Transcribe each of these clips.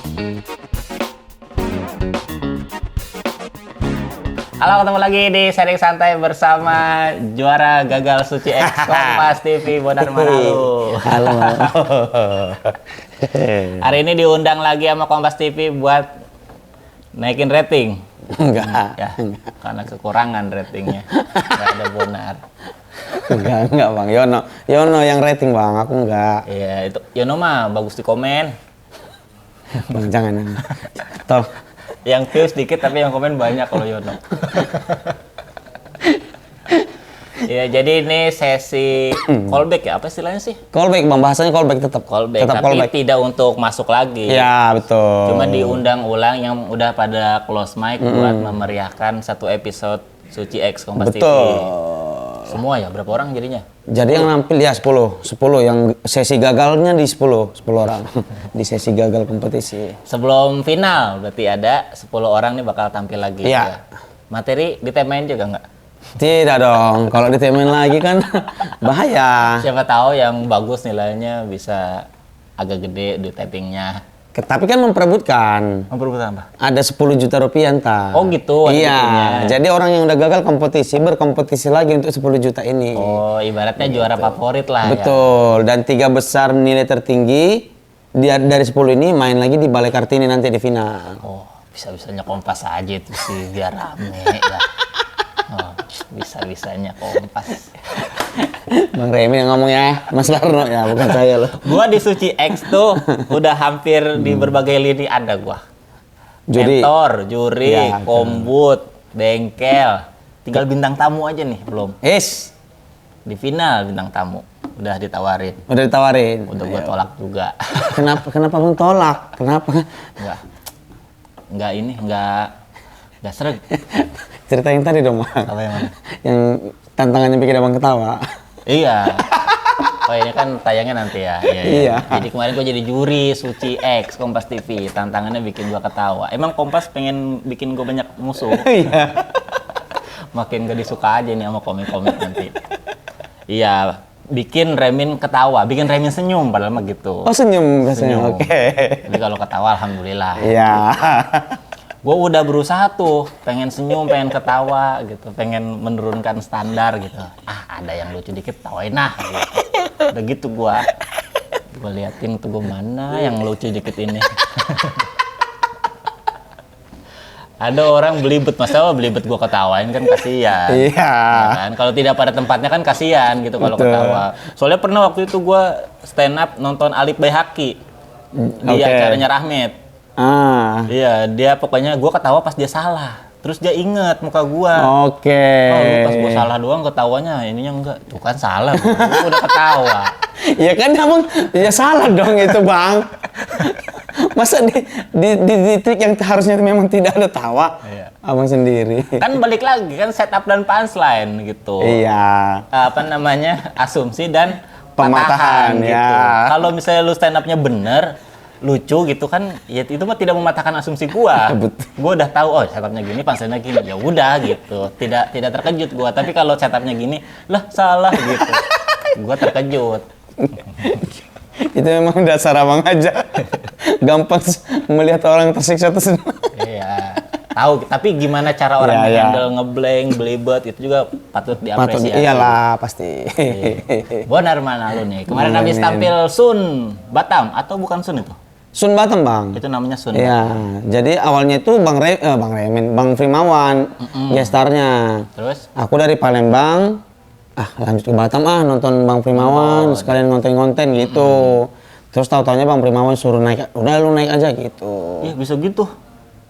Halo, ketemu lagi di Sharing Santai bersama juara gagal Suci X Kompas TV Bonar Manado. Halo. Hari ini diundang lagi sama Kompas TV buat naikin rating. Enggak. Ya, karena kekurangan ratingnya. Nggak ada Bonar. Enggak Bang. Yono yang rating Bang, aku enggak. Iya, itu Yono mah bagus di komen. Bang jangan. Tol. Yang views sedikit tapi yang komen banyak kalau Yono. Ya, jadi ini sesi callback ya, apa istilahnya sih? Callback Bang, bahasanya callback tetap. Callback, Tetap tapi callback. tidak untuk masuk lagi. Ya, betul. Cuma diundang ulang yang udah pada close mic buat memeriahkan satu episode Suci X Kompas TV. Betul. Semua ya, berapa orang jadinya? Jadi yang nampil ya 10 yang sesi gagalnya di 10 orang di sesi gagal kompetisi. Sebelum final berarti ada 10 orang nih bakal tampil lagi. Iya. Ya. Materi ditemain juga nggak? Tidak dong, kalau ditemuin lagi kan bahaya. Siapa tahu yang bagus nilainya bisa agak gede di tappingnya. Tapi kan memperebutkan. Memperebutkan apa? Ada 10 juta rupiah entar. Oh gitu. Iya, jadi orang yang udah gagal kompetisi berkompetisi lagi untuk 10 juta ini. Oh, ibaratnya juara favorit lah. Betul, dan 3 besar nilai tertinggi dari 10 ini main lagi di Balai Kartini nanti di final. Oh, bisa-bisanya Kompas aja itu sih biar rame ya. Oh, bisa-bisanya Kompas. Bang Remi yang ngomong ya, Mas Larno ya, bukan saya loh. Gua di Suci X tuh udah hampir di berbagai lini ada gua. Juri. Mentor, juri, Ya, kombut, bengkel. Tinggal bintang tamu aja nih, belum. Di final bintang tamu. Udah ditawarin. Udah ditawarin. Udah gua tolak juga. Kenapa Bang tolak? Kenapa? Enggak sreg. Cerita yang tadi dong, Bang. Apa yang mana? Yang tantangannya bikin Abang ketawa. Iya. Oh ini kan tayangnya nanti ya. Iya. Jadi kemarin gua jadi juri Suci X Kompas TV. Tantangannya bikin gua ketawa. Emang Kompas pengen bikin gua banyak musuh. Iya. Makin gak disuka aja nih sama komik-komik nanti. Iya. Bikin Remin ketawa, bikin Remin senyum padahal mah gitu. Oh senyum biasanya. Oke. Jadi kalau ketawa alhamdulillah. Iya. Gue udah berusaha tuh, pengen senyum, pengen ketawa gitu, pengen menurunkan standar gitu. Ada yang lucu dikit, tawain nah. Gitu. Udah gitu gue liatin tuh gue mana yang lucu dikit ini. Ada orang belibet, masalah belibet gue ketawain kan kasihan. Iya. Ya kan? Kalau tidak pada tempatnya kan kasihan gitu kalau ketawa. Soalnya pernah waktu itu gue stand up nonton Alif Baihaqi di acaranya Rahmat. Iya, dia pokoknya gue ketawa pas dia salah. Terus dia inget muka gue. Oke. Oh, lu pas gue salah doang ketawanya, ininya enggak. Tuh kan salah, gue udah ketawa. Ya kan abang, ya salah dong itu Bang. Masa di trik yang harusnya memang tidak ada tawa, Iya. Abang sendiri. Kan balik lagi kan setup dan punchline gitu. Iya. Apa namanya, asumsi dan Pematahan, gitu. ya. Kalau misalnya lu stand up-nya bener, lucu gitu kan, ya itu mah tidak mematahkan asumsi gua. Betul. Gua udah tahu oh setupnya gini, punchline-nya gini, ya udah gitu. Tidak terkejut gua. Tapi kalau setupnya gini, lah salah gitu. Gua terkejut. Itu memang dasar abang aja. Gampang melihat orang tersiksa terus. Iya. Tahu, tapi gimana cara orang handle ngeblank, belibet itu juga patut diapresiasi. Iyalah pasti. Bonar mana lu nih? Kemarin habis tampil Sun Batam atau bukan Sun itu? Sun Batam Bang. Itu namanya Sun. Iya. Jadi awalnya itu Bang Remin, Bang Frimawan gestarnya. Terus? Aku dari Palembang. Lanjut ke Batam nonton Bang Frimawan sekalian ngonten-ngonten gitu. Terus tahu-taunya Bang Frimawan suruh naik, udah lu naik aja gitu. Iya bisa gitu.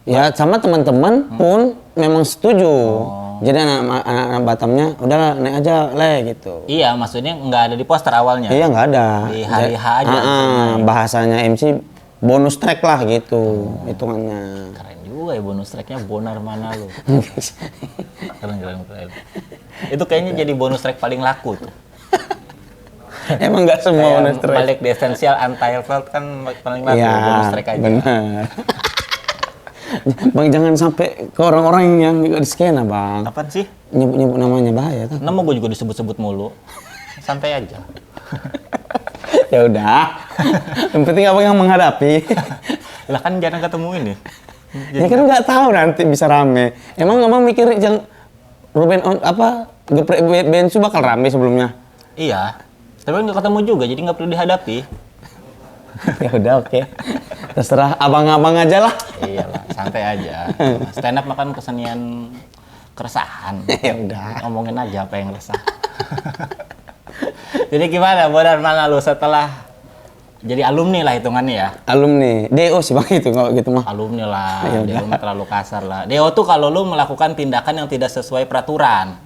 Ya sama teman-teman pun memang setuju. Jadi anak-anak Batamnya udah naik aja gitu. Iya, maksudnya nggak ada di poster awalnya. Iya nggak ada. Di hari H aja. Bahasanya MC bonus track lah gitu hitungannya. Keren juga ya bonus tracknya Bonar mana lu. Keren. Itu kayaknya jadi bonus track paling laku tuh. Emang nggak semua bonus track. Balik di Essential Untitled kan paling laku bonus track aja. Benar. Bang jangan sampai ke orang-orang yang juga di skena Bang. Apaan sih? Nyebut namanya bahaya tuh. Nama gue juga disebut-sebut mulu. Santai aja. Ya udah. Yang penting abang yang menghadapi. Lah kan jarang ketemu ini. Ya kan nggak tahu nanti bisa rame. Emang abang mikir yang Ruben geprek Bensu bakal rame sebelumnya? Iya. Tapi nggak ketemu juga, jadi nggak perlu dihadapi. Ya udah oke. Terserah abang-abang aja lah. Iyalah, santai aja. Stand up makan kesenian keresahan. Ya udah. Ngomongin aja apa yang resah. Jadi gimana, Bonar, mana lu setelah jadi alumni lah hitungannya ya? Alumni, DO sih bang itu kalau gitu mah. Alumni lah, Ya DO mah terlalu kasar lah. DO tuh kalau lu melakukan tindakan yang tidak sesuai peraturan.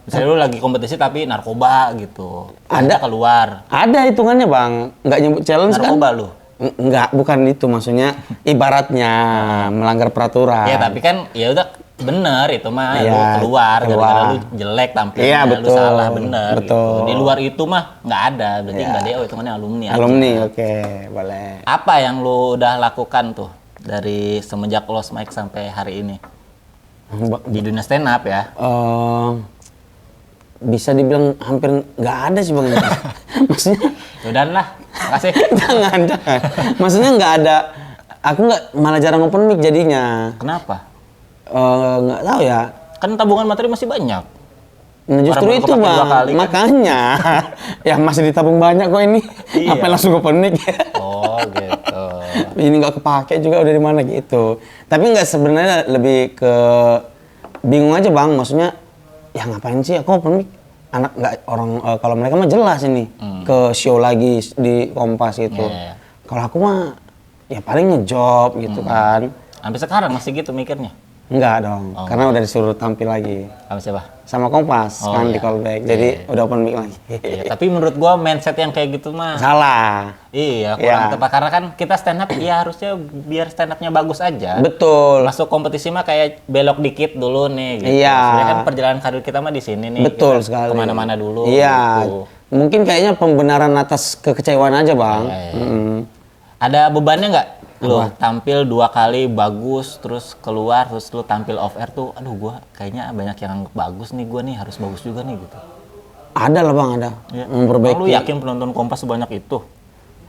Misalnya lu lagi kompetisi tapi narkoba gitu. Ada keluar. Ada hitungannya bang, nggak nyebut challenge Narkoba kan? lu? Enggak, bukan itu maksudnya. Ibaratnya melanggar peraturan. Ya tapi kan ya udah bener itu mah Iya, lu keluar gara-gara lu keluar. jelek tampilnya, Iya, lu betul, salah bener betul. gitu. Di luar itu mah nggak ada, berarti Iya. nggak DO hitungannya alumni aja. Alumni, oke, boleh. Apa yang lu udah lakukan tuh dari semenjak Lost Mike sampai hari ini di dunia stand up ya? Bisa dibilang hampir nggak ada sih bang. Maksudnya Yaudah lah, makasih. jangan. Maksudnya nggak ada. Aku nggak, malah jarang open mic jadinya. Kenapa? Nggak tahu ya. Kan tabungan materi masih banyak. Nah justru Orang baru itu kepake bang, 2 kali kan? makanya. Ya masih ditabung banyak kok ini. Iya. Apa langsung open mic ya? Oh gitu. Ini nggak kepake juga udah di mana gitu. Tapi nggak, sebenarnya lebih ke bingung aja bang. Maksudnya ya ngapain sih aku open mic? Anak nggak orang kalau mereka mah jelas ini ke show lagi di Kompas gitu. Iya. Kalau aku mah ya paling ngejob gitu kan. Sampai sekarang masih gitu mikirnya. Enggak dong, Oh. karena udah disuruh tampil lagi Sama siapa? sama Kompas Oh, kan iya. di callback. Jadi udah open mic lagi. Iya, tapi menurut gua mindset yang kayak gitu mah Salah. iya kurang Iya. tepat karena kan kita stand up ya harusnya biar stand upnya bagus aja. Betul. Masuk kompetisi mah kayak belok dikit dulu nih gitu. Iya. Sebenarnya kan perjalanan karir kita mah di sini nih. Betul Kita sekali. Kemana-mana dulu. Iya. gitu. Mungkin kayaknya pembenaran atas kekecewaan aja bang. Iya, iya. Mm-mm. Ada bebannya nggak? Lu tampil 2 kali bagus, terus keluar, terus lu tampil off air tuh, aduh gua kayaknya banyak yang bagus nih, gua nih harus bagus juga nih gitu. Ada lah bang, ada. Iya. Memperbaiki. Lu yakin penonton Kompas sebanyak itu?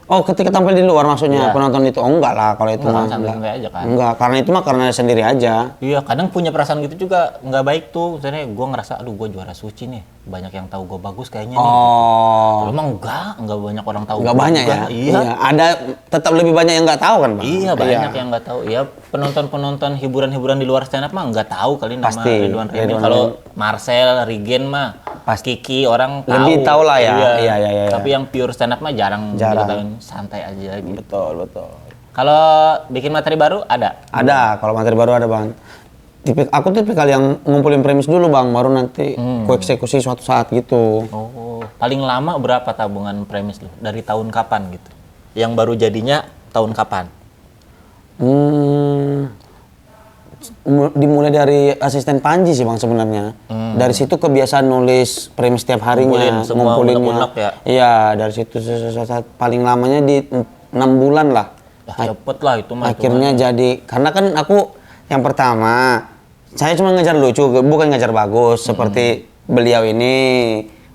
Oh, ketika tampil di luar maksudnya Iya. penonton itu? Oh enggak lah kalau itu Enggak, mah. santai-santai aja kan? Enggak, karena itu mah karena sendiri aja. Iya, kadang punya perasaan gitu juga nggak baik tuh. Misalnya gue ngerasa, aduh gue juara suci nih, banyak yang tahu gue bagus kayaknya nih. Oh. Emang nggak banyak orang tahu. Enggak gua banyak juga. ya? Iya. Ada tetap lebih banyak yang nggak tahu kan bang? Iya, banyak yang nggak tahu. Iya, penonton-penonton hiburan-hiburan di luar stand up mah nggak tahu kali nama Pasti. Ridwan Remin. Ridwan Kalau Marcel, Rigen mah Pasti. Kiki orang tahu. Lebih tahu lah ya. Iya. Iya. Tapi yang pure stand up mah jarang Jarang. diketahuin, santai aja gitu. Betul. Kalau bikin materi baru ada? Ada, kalau materi baru ada bang. Aku tipikal yang ngumpulin premis dulu bang, baru nanti ku eksekusi suatu saat gitu. Oh, paling lama berapa tabungan premis lu? Dari tahun kapan gitu? Yang baru jadinya tahun kapan? Dimulai dari asisten Panji sih bang sebenarnya. Dari situ kebiasaan nulis premis setiap harinya, Ngumpulin semua unek-unek ya? Iya, dari situ paling lamanya di 6 bulan lah. Cepet lah itu mah. Akhirnya jadi, karena kan aku yang pertama, saya cuma ngejar lucu, bukan ngejar bagus. Seperti beliau ini,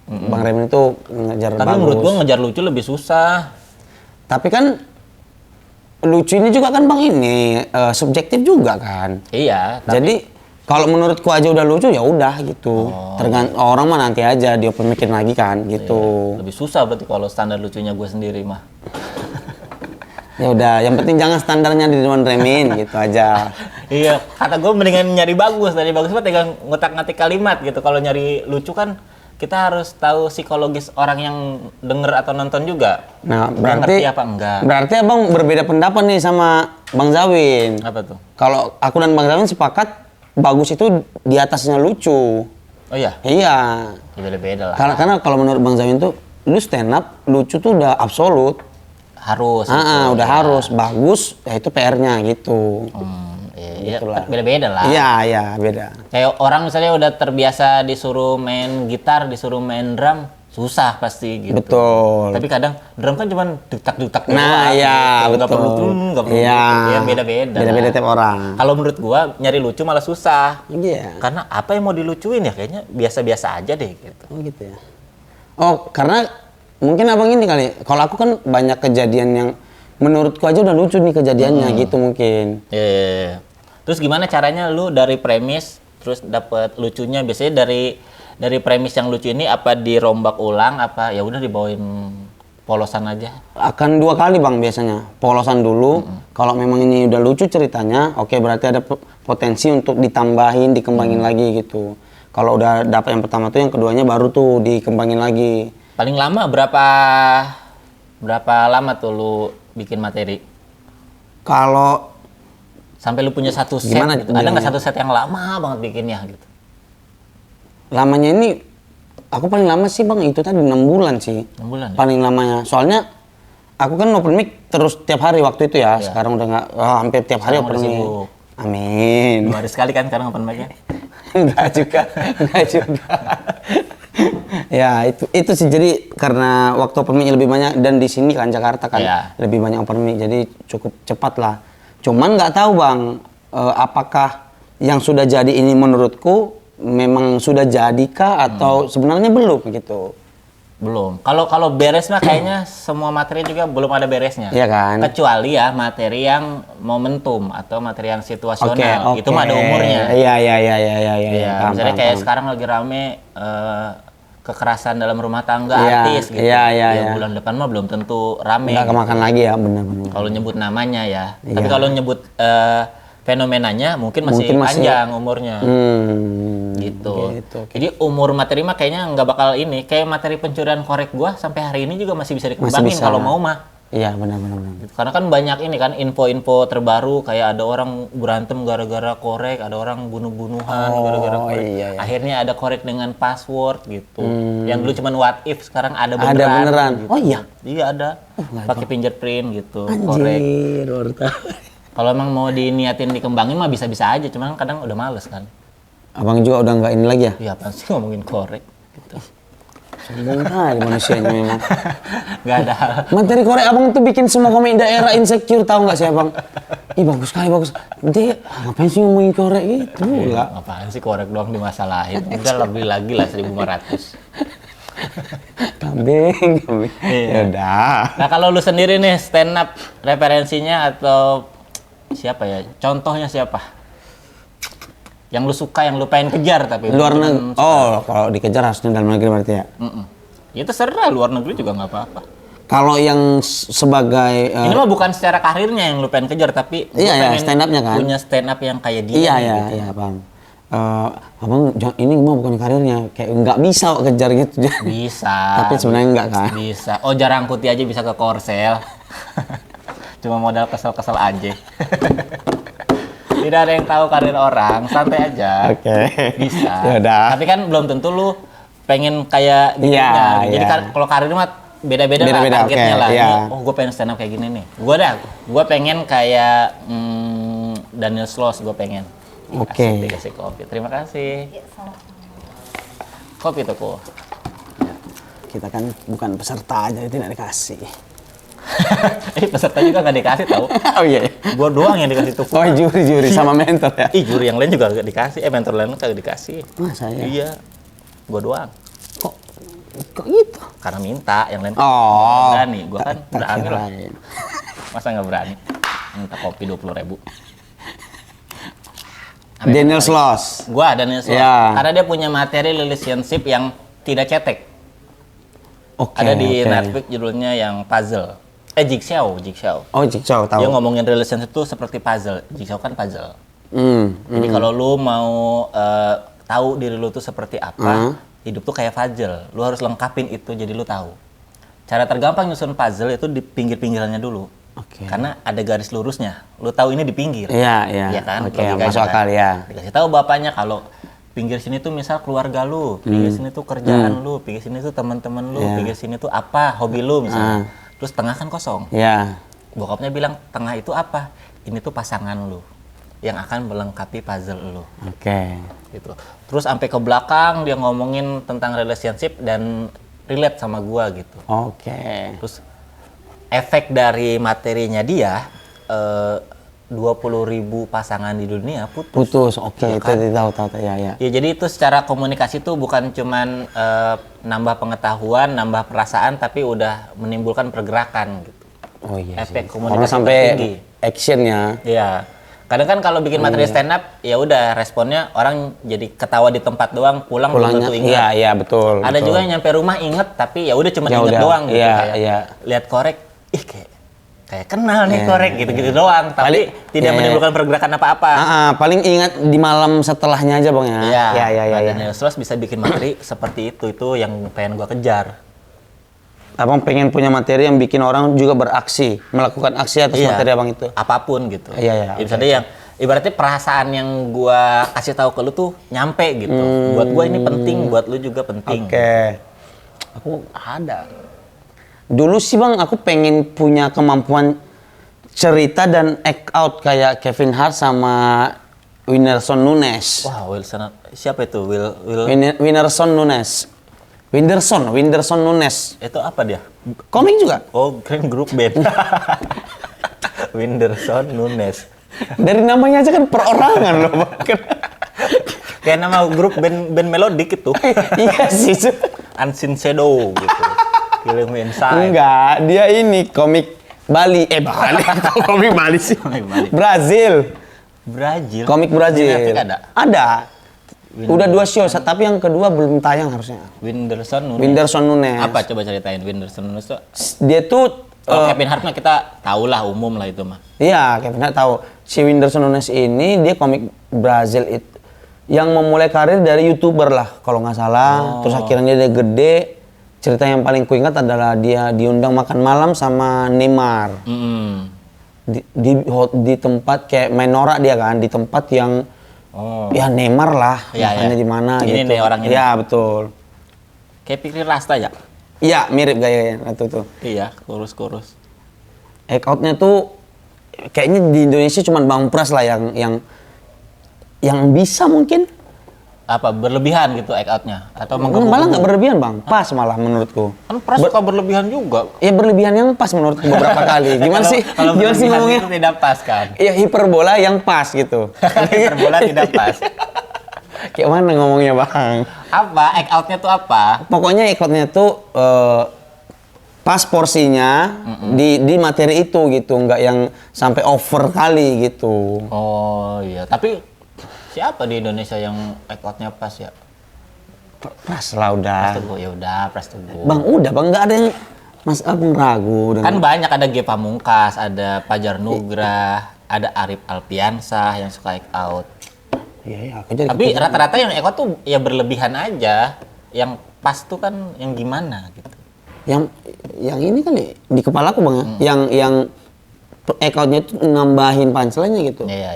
Bang Remin itu ngejar Tapi bagus. menurut gua ngejar lucu lebih susah. Tapi kan lucu ini juga kan bang ini subjektif juga kan. Iya. Jadi kalau menurutku aja udah lucu ya udah gitu. Tergantung orang mah nanti aja dia pemikirin lagi kan gitu. Lebih susah berarti kalau standar lucunya gue sendiri mah. Ya udah, yang penting jangan standarnya di Ridwan Remin gitu aja. Iya, kata gue mendingan nyari bagus. Dari bagus mah tinggal ngotak-ngatik kalimat gitu. Kalau nyari lucu kan kita harus tahu psikologis orang yang denger atau nonton juga. Nah, Dia berarti ngerti apa enggak. Berarti abang berbeda pendapat nih sama Bang Zawin. Apa tuh? Kalau aku dan Bang Zawin sepakat bagus itu di atasnya lucu. Oh iya, Iya. ya beda-beda lah. Karena kalau menurut Bang Zawin tuh lu stand up lucu tuh udah absolut. Harus. gitu. Udah harus bagus ya itu PR-nya gitu. Iya, Gitulah. beda-beda lah. Iya, beda. Kayak orang misalnya udah terbiasa disuruh main gitar, disuruh main drum, susah pasti gitu. Betul. Tapi kadang drum kan cuma detak-detak Nah, iya, gitu. Nggak betul. perlu nggak perlu. Iya. Ya beda-beda. Beda-beda lah. tiap orang. Kalau menurut gua nyari lucu malah susah. Iya. Karena apa yang mau dilucuin ya kayaknya biasa-biasa aja deh gitu. Oh gitu ya. Oh, karena mungkin abang ini kali. Kalau aku kan banyak kejadian yang menurutku aja udah lucu nih kejadiannya gitu mungkin. Iya. Terus gimana caranya lu dari premis terus dapet lucunya? Biasanya dari premis yang lucu ini apa dirombak ulang, apa ya udah dibawain polosan aja? Akan 2 kali Bang biasanya. Polosan dulu. Kalau memang ini udah lucu ceritanya, oke berarti ada potensi untuk ditambahin, dikembangin lagi gitu. Kalau udah dapat yang pertama tuh, yang keduanya baru tuh dikembangin lagi. Paling lama berapa lama tuh lu bikin materi? Kalau Sampai lu punya satu set gimana gitu. Ada nggak satu set yang lama banget bikinnya gitu? lamanya ini, aku paling lama sih Bang itu tadi 6 bulan sih. 6 bulan ya? Paling lamanya. Soalnya aku kan open mic terus tiap hari waktu itu ya. Sekarang udah nggak, hampir tiap hari Sekarang open udah mic. sibuk. Amin. 2 hari sekali kan sekarang open mic-nya? Enggak juga. Ya itu sih, jadi karena waktu open mic lebih banyak dan di sini kan Jakarta kan lebih banyak open mic, jadi cukup cepat lah. Cuman nggak tahu Bang, apakah yang sudah jadi ini menurutku memang sudah jadikah atau sebenarnya belum gitu? Belum. Kalau beres mah kayaknya semua materi juga belum ada beresnya. Iya kan? Kecuali ya materi yang momentum atau materi yang situasional. Itu mah ada umurnya. Iya. Iya. Misalnya kayak sekarang lagi rame kekerasan dalam rumah tangga artis gitu. Iya. Bulan depan mah belum tentu rame. Nggak kemakan lagi ya, benar-benar. Kalau nyebut namanya ya. Tapi kalau nyebut fenomenanya mungkin masih panjang umurnya. Gitu. Jadi umur materi mah kayaknya nggak bakal ini. Kayak materi pencurian korek gua sampai hari ini juga masih bisa dikembangin kalau mau mah. Iya, benar. Gitu. Karena kan banyak ini kan info-info terbaru, kayak ada orang berantem gara-gara korek, ada orang bunuh-bunuhan gara-gara korek. Iya. Akhirnya ada korek dengan password gitu. Yang dulu cuma what if, sekarang ada beneran. Ada beneran. Gitu. Oh iya. Iya ada. Pakai fingerprint gitu. Anjir, korek. baru tahu. Kalau emang mau diniatin dikembangin mah bisa-bisa aja, cuman kadang udah males kan. Abang juga udah nggak ini lagi ya? Iya, apaan sih ngomongin korek gitu. Sombong kali manusianya memang. Nggak ada hal. Materi korek abang tuh bikin semua komik daerah insecure, tahu nggak sih abang? Ih bagus sekali, bagus. Dia ngapain sih ngomongin korek gitu? Enggak. Apaan sih korek doang dimasalahin? Udah lebih lagi lah 1.500. Kambing. Ya udah. Nah kalau lu sendiri nih stand up referensinya atau siapa ya? Contohnya siapa? Yang lu suka, yang lu pengen kejar tapi luar negeri. Oh, kalau dikejar harusnya dalam negeri berarti ya? Ya terserah, luar negeri juga nggak apa-apa. Kalau yang sebagai ini mah bukan secara karirnya yang lu pengen kejar, tapi iya, stand up-nya kan? Punya stand up yang kayak dia. Iya, Bang. Abang ini mah bukan karirnya, kayak nggak bisa kejar gitu. Bisa. Tapi sebenarnya nggak kan? Bisa. Oh, Jarang Kuti aja bisa ke Korsel. Cuma modal kesel-kesel aja. Tidak ada yang tahu karir orang, santai aja. Oke. Bisa. Yaudah. Tapi kan belum tentu lu pengen kayak gitu. Jadi kalau karir mah beda-beda lah targetnya lah. Oh, gue pengen stand up kayak gini nih. Gue pengen kayak Daniel Sloss, gue pengen. Oke. Dikasih kopi. Terima kasih. Ya, sama. Kopi tuh. Kita kan bukan peserta aja, tidak dikasih. Peserta juga nggak dikasih tau. Oh iya. Gua doang yang dikasih tuh. Oh juri sama mentor ya. Juri yang lain juga nggak dikasih. Mentor lain nggak dikasih. Masa ya? Iya. Gua doang. Kok gitu? Karena minta, yang lain Oh. berani. Gua kan berani lah. Masa nggak berani? Minta kopi 20.000. Daniel Sloss. Gua Daniel Sloss. Ya. Karena dia punya materi relationship yang tidak cetek. Oke. Ada di Netflix judulnya yang puzzle. Jigsaw. Oh, Jigsaw, tahu. Dia ngomongin relationship itu seperti puzzle. Jigsaw kan puzzle. Jadi kalau lu mau tahu diri lu tuh seperti apa, hidup tuh kayak puzzle. Lu harus lengkapin itu jadi lu tahu. Cara tergampang nyusun puzzle itu di pinggir-pinggirannya dulu. Karena ada garis lurusnya. Lu tahu ini di pinggir. Iya. Iya kan? Oke, masuk akal ya. Dikasih tahu bapaknya kalau pinggir sini tuh misal keluarga lu, pinggir sini tuh kerjaan lu, pinggir sini tuh teman-teman lu, pinggir sini tuh apa hobi lu misalnya. Terus tengah kan kosong. Iya. Bokapnya bilang tengah itu apa? Ini tuh pasangan lu yang akan melengkapi puzzle lu. Oke. Gitu. Terus sampai ke belakang dia ngomongin tentang relationship dan relate sama gua gitu. Oke. Terus efek dari materinya dia 20.000 pasangan di dunia putus. Oke, kan? itu tahu ya. Ya jadi itu secara komunikasi tuh bukan cuman nambah pengetahuan, nambah perasaan, tapi udah menimbulkan pergerakan gitu. Oh iya sih. Efek Orang komunikasi sampai tinggi. actionnya. Iya. Kadang kan kalau bikin materi stand up, ya udah responnya orang jadi ketawa di tempat doang, pulang belum Pulangnya, tentu ingat. iya, iya betul. Ada betul. juga yang nyampe rumah inget, tapi ya udah cuma Ya inget udah, doang gitu. iya, Kayak iya. lihat korek, ih kayak kenal nih korek gitu-gitu doang, tapi Paling- tidak iya. menimbulkan pergerakan apa-apa. Paling ingat di malam setelahnya aja bang ya. Iya, Iya. Daniel Sloss bisa bikin materi seperti itu yang pengen gua kejar. Abang pengen punya materi yang bikin orang juga beraksi, melakukan aksi atas Iya, materi abang itu. apapun gitu. Iya, iya, Ya, misalnya yang ibaratnya perasaan yang gua kasih tahu ke lu tuh nyampe gitu. Buat gua ini penting, buat lu juga penting. Oke. Aku ada. Dulu sih bang, aku pengen punya kemampuan cerita dan act out kayak Kevin Hart sama Whindersson Nunes. Wah, Wilson siapa itu? Will Whindersson Nunes. Whindersson Nunes. itu apa dia? Komik juga. Oh, keren grup band. Whindersson Nunes. Dari namanya aja kan perorangan loh bang. Kayak nama grup band melodik itu. Iya sih. Unseen Shadow gitu. Killing Me Inside. Enggak, dia ini komik Bali. Bali. Komik Bali sih. Komik Bali. Brazil. Brazil. Komik Di Brazil. Netflix ada? Ada. Udah 2 show, tapi yang kedua belum tayang harusnya. Whindersson Nunes. Whindersson Nunes. Apa coba ceritain Whindersson Nunes tuh? Dia tuh Kalau Kevin Hart mah kita tahu lah, umum lah itu mah. iya, Kevin Hart tahu. Si Whindersson Nunes ini dia komik Brazil itu yang memulai karir dari YouTuber lah kalau nggak salah. Terus akhirnya dia gede. Cerita yang paling kuingat adalah dia diundang makan malam sama Neymar. Di tempat kayak main norak dia kan, di tempat yang ya Neymar lah, Iya, makanya iya. di mana Ini gitu. nih orang ini. Iya, betul. Kayak Fikri Rasta ya? Iya, mirip gayanya itu tuh. Iya, kurus-kurus. Act out-nya tuh kayaknya di Indonesia cuma Bang Pras lah yang bisa mungkin. Apa berlebihan gitu act out-nya atau Malah nggak berlebihan bang, pas malah menurutku. Kan Pras suka berlebihan juga. Ya berlebihan yang pas menurutku beberapa kali. Gimana sih? Kalau Gimana sih berlebihan ngomongnya? itu tidak pas kan? Iya hiperbola yang pas gitu. Hiperbola tidak pas. Kayak mana ngomongnya bang? Apa act out-nya tuh apa? Pokoknya ikutnya tuh pas porsinya di materi itu gitu, nggak yang sampai over kali gitu. Oh iya, tapi siapa di Indonesia yang act out-nya pas ya? Pras lah udah. Pras Teguh, ya udah Pras Teguh. Bang udah bang, nggak ada yang Mas Agung ragu dengan. Kan banyak, ada Ge Pamungkas, ada Fajar Nugrah, ada Arif Alpiansah yang suka act out. Iya, aku jadi Tapi rata-rata yang act out tuh ya berlebihan aja. Yang pas tuh kan yang gimana gitu. yang ini kali di kepala aku bang ya, yang account-nya itu nambahin punchline-nya gitu. Iya.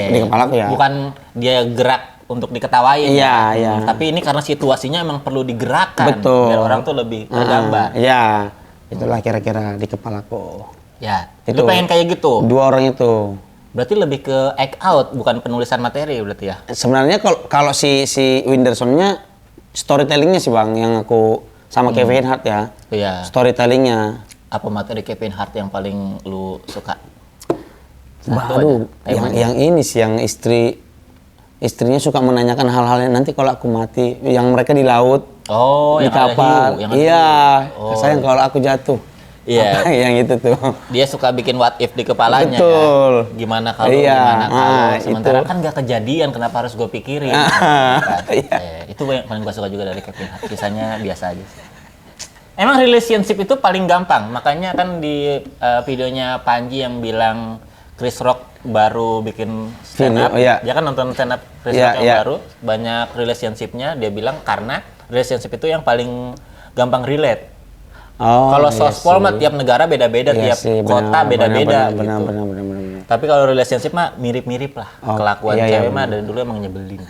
Di kepala aku ya. Bukan dia gerak untuk diketawain. Iya, ya. iya. Tapi ini karena situasinya emang perlu digerakkan. Betul. Biar orang tuh lebih tergambar. Iya, itulah kira-kira di kepalaku. Ya, Itu. lu pengen kayak gitu. 2 orang itu. Berarti lebih ke act out, bukan penulisan materi berarti ya? Sebenarnya kalau si Whindersson-nya storytelling-nya sih bang, yang aku sama Kevin Hart ya. Iya. Storytelling-nya. Apa materi Kevin Hart yang paling lu suka? Baru yang ini sih, yang istrinya suka menanyakan hal-hal yang nanti kalau aku mati, yang mereka di laut, Oh, di yang ada kapal. hiu, yang Iya, Oh. sayang kalau aku jatuh. Iya. Apa yang itu tuh. Dia suka bikin what if di kepalanya. Betul. Kan? Gimana kalau, Iya, gimana kalau. Sementara itu. kan nggak kejadian, kenapa harus gue pikirin? Kan? Itu yang paling gue suka juga dari Kevin Hart. Sisanya biasa aja sih. Emang relationship itu paling gampang. Makanya kan di videonya Panji yang bilang Chris Rock baru bikin stand up. Iya. Dia kan nonton stand up Chris Iya, Rock yang iya. baru. Banyak relationship-nya. Dia bilang karena relationship itu yang paling gampang relate. Oh, Kalau iya sospol sih. mah tiap negara beda-beda, Iya tiap sih, kota beda-beda gitu. benar. Tapi kalau relationship mah mirip-mirip lah. Oh, Kelakuan iya, iya, cewek mah benar. dari dulu emang nyebelin.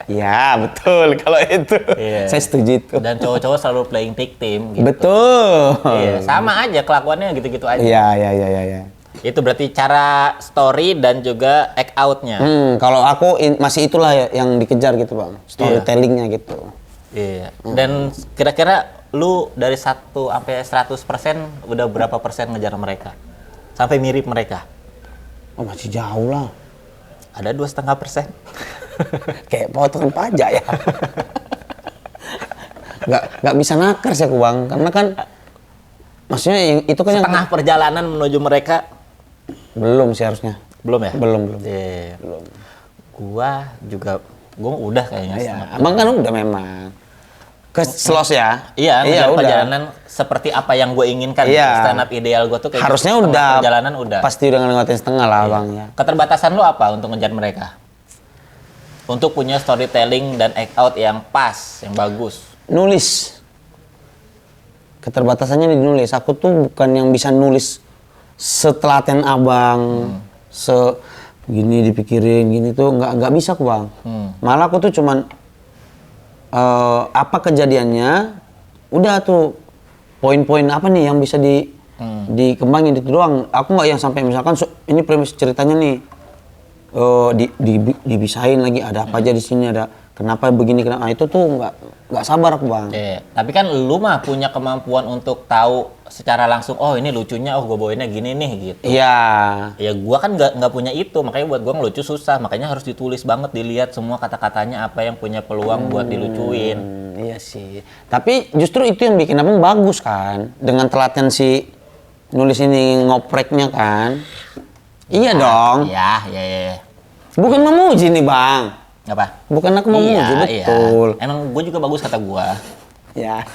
Ya betul kalau itu. Iya. Saya setuju itu. Dan cowok-cowok selalu playing victim gitu. Betul. Iya, sama aja kelakuannya gitu-gitu aja. Iya. Itu berarti cara story dan juga act out-nya. Kalau aku masih itulah yang dikejar gitu bang, storytellingnya gitu. Iya. Dan kira-kira lu dari 1 sampai 100% udah berapa persen ngejar mereka? Sampai mirip mereka? Oh masih jauh lah. Ada 2,5%. Kayak potongan pajak ya. nggak bisa nakar sih aku bang, karena kan Maksudnya itu kan setengah perjalanan menuju mereka? Belum sih harusnya. Belum ya? Belum. Belum. Gua udah kayaknya. Iya, abang kan udah memang. Ke Sloss ya? Iya, udah. Perjalanan seperti apa yang gue inginkan. Iya. Stand up ideal gue tuh kayak harusnya udah. Perjalanan udah. Pasti udah ngelewatin setengah lah iya. Bang ya. Keterbatasan lo apa untuk ngejar mereka? Untuk punya storytelling dan act out yang pas, yang bagus. Nulis. Keterbatasannya di nulis. Aku tuh bukan yang bisa nulis setelaten abang, gini dipikirin gini tuh nggak bisa aku Bang. Malah aku tuh cuman apa kejadiannya, udah tuh poin-poin apa nih yang bisa dikembangin itu doang. Aku nggak yang sampai misalkan ini premis ceritanya nih dibisain lagi ada apa aja di sini, ada kenapa begini kenapa, itu tuh nggak sabar aku Bang. Tapi kan lu mah punya kemampuan untuk tahu secara langsung, oh ini lucunya, oh gue bawainnya gini nih gitu. Iya. Ya gua kan nggak punya itu, makanya buat gua ngelucu susah, makanya harus ditulis banget, dilihat semua kata-katanya apa yang punya peluang buat dilucuin. Iya sih. Tapi justru itu yang bikin abang bagus kan, dengan telaten si nulis ini ngopreknya kan. Iya dong. Iya. Bukan memuji nih Bang. Apa? Bukan aku memuji, betul. Iya. Emang gue juga bagus kata gua. Ya.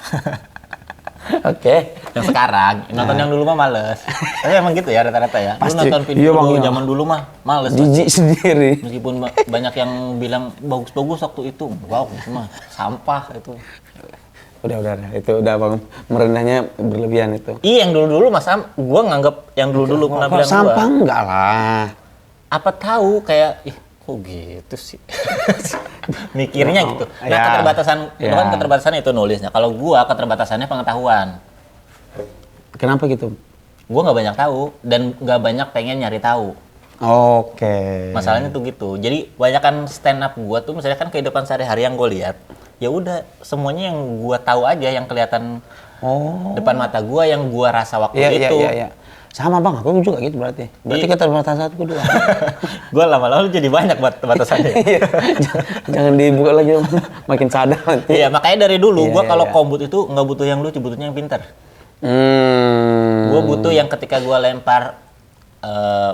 Oke. Yang sekarang, nonton yang dulu mah males. Tapi emang gitu ya rata-rata ya. Pasti. Lu nonton video Bang, zaman dulu mah males. Jijik sendiri. Meskipun banyak yang bilang bagus-bagus waktu itu. Wow, itu mah sampah itu. Udah. Itu udah Bang, merendahnya berlebihan itu. Iya, yang dulu-dulu Mas gua nganggap yang dulu-dulu penampilan gua. Sampah enggak lah. Apa tahu kayak kok gitu sih. Mikirnya gitu. Nah, ya. itu kan keterbatasan itu nulisnya. Kalau gua keterbatasannya pengetahuan. Kenapa gitu? Gua nggak banyak tahu dan nggak banyak pengen nyari tahu. Oke. Masalahnya tuh gitu. Jadi banyakan stand up gua tuh misalnya kan kehidupan sehari-hari yang gua lihat, ya udah semuanya yang gua tahu aja, yang kelihatan depan mata gua, yang gua rasa waktu itu. Iya. Sama Bang, aku juga gitu berarti. Berarti keterbatasan aku dua. Gua lama-lama jadi banyak batasannya. Jangan dibuka lagi, makin sadar nanti. Iya, makanya dari dulu gua kalau kombut itu nggak butuh yang lucu, butuhnya yang pintar. Gua butuh yang ketika gua lempar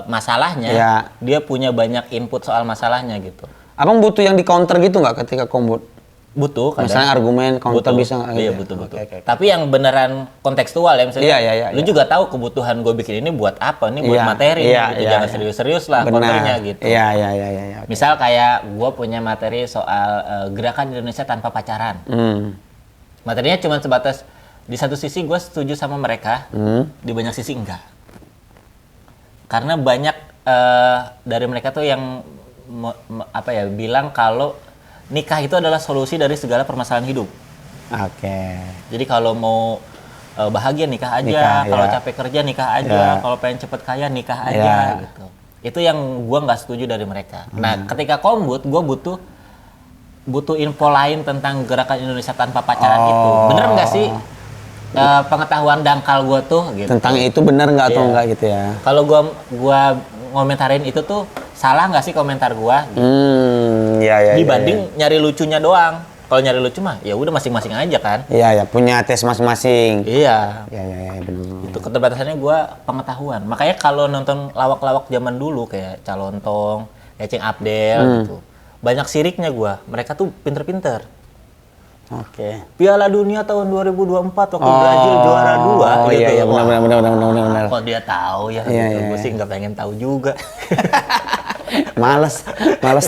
masalahnya, dia punya banyak input soal masalahnya gitu. Abang butuh yang di counter gitu nggak ketika kombut? Butuh kadang. Misalnya argumen counter bisa nggak? Iya, butuh. Okay. Tapi yang beneran kontekstual ya, misalnya lu juga tahu kebutuhan gue bikin ini buat apa, ini buat materi gitu. Jangan serius-serius lah kontennya gitu. Iya. Misal kayak gue punya materi soal gerakan Indonesia tanpa pacaran. Materinya cuma sebatas di satu sisi gue setuju sama mereka, di banyak sisi enggak. Karena banyak dari mereka tuh yang bilang kalau nikah itu adalah solusi dari segala permasalahan hidup. Oke. Jadi kalau mau bahagia nikah aja, kalau capek kerja nikah aja, kalau pengen cepet kaya nikah aja gitu. Itu yang gua nggak setuju dari mereka. Nah, ketika kombut gua butuh info lain tentang gerakan Indonesia tanpa pacaran itu. Bener nggak sih pengetahuan dangkal gua tuh gitu. Tentang itu bener nggak atau nggak gitu ya. Kalau gua ngomentarin itu tuh salah nggak sih komentar gua? Dibanding nyari lucunya doang. Kalau nyari lucu mah ya udah masing-masing aja kan. Iya, punya tes masing-masing. Iya. Iya, benar. Itu keterbatasannya gua pengetahuan. Makanya kalau nonton lawak-lawak zaman dulu kayak Calontong, Eceng Abdel gitu. Banyak siriknya gua. Mereka tuh pinter-pinter. Oke. Piala Dunia tahun 2024 waktu Brazil juara 2 gitu ya. Benar. Kok dia tahu ya? Gue sih nggak pengen tahu juga. Males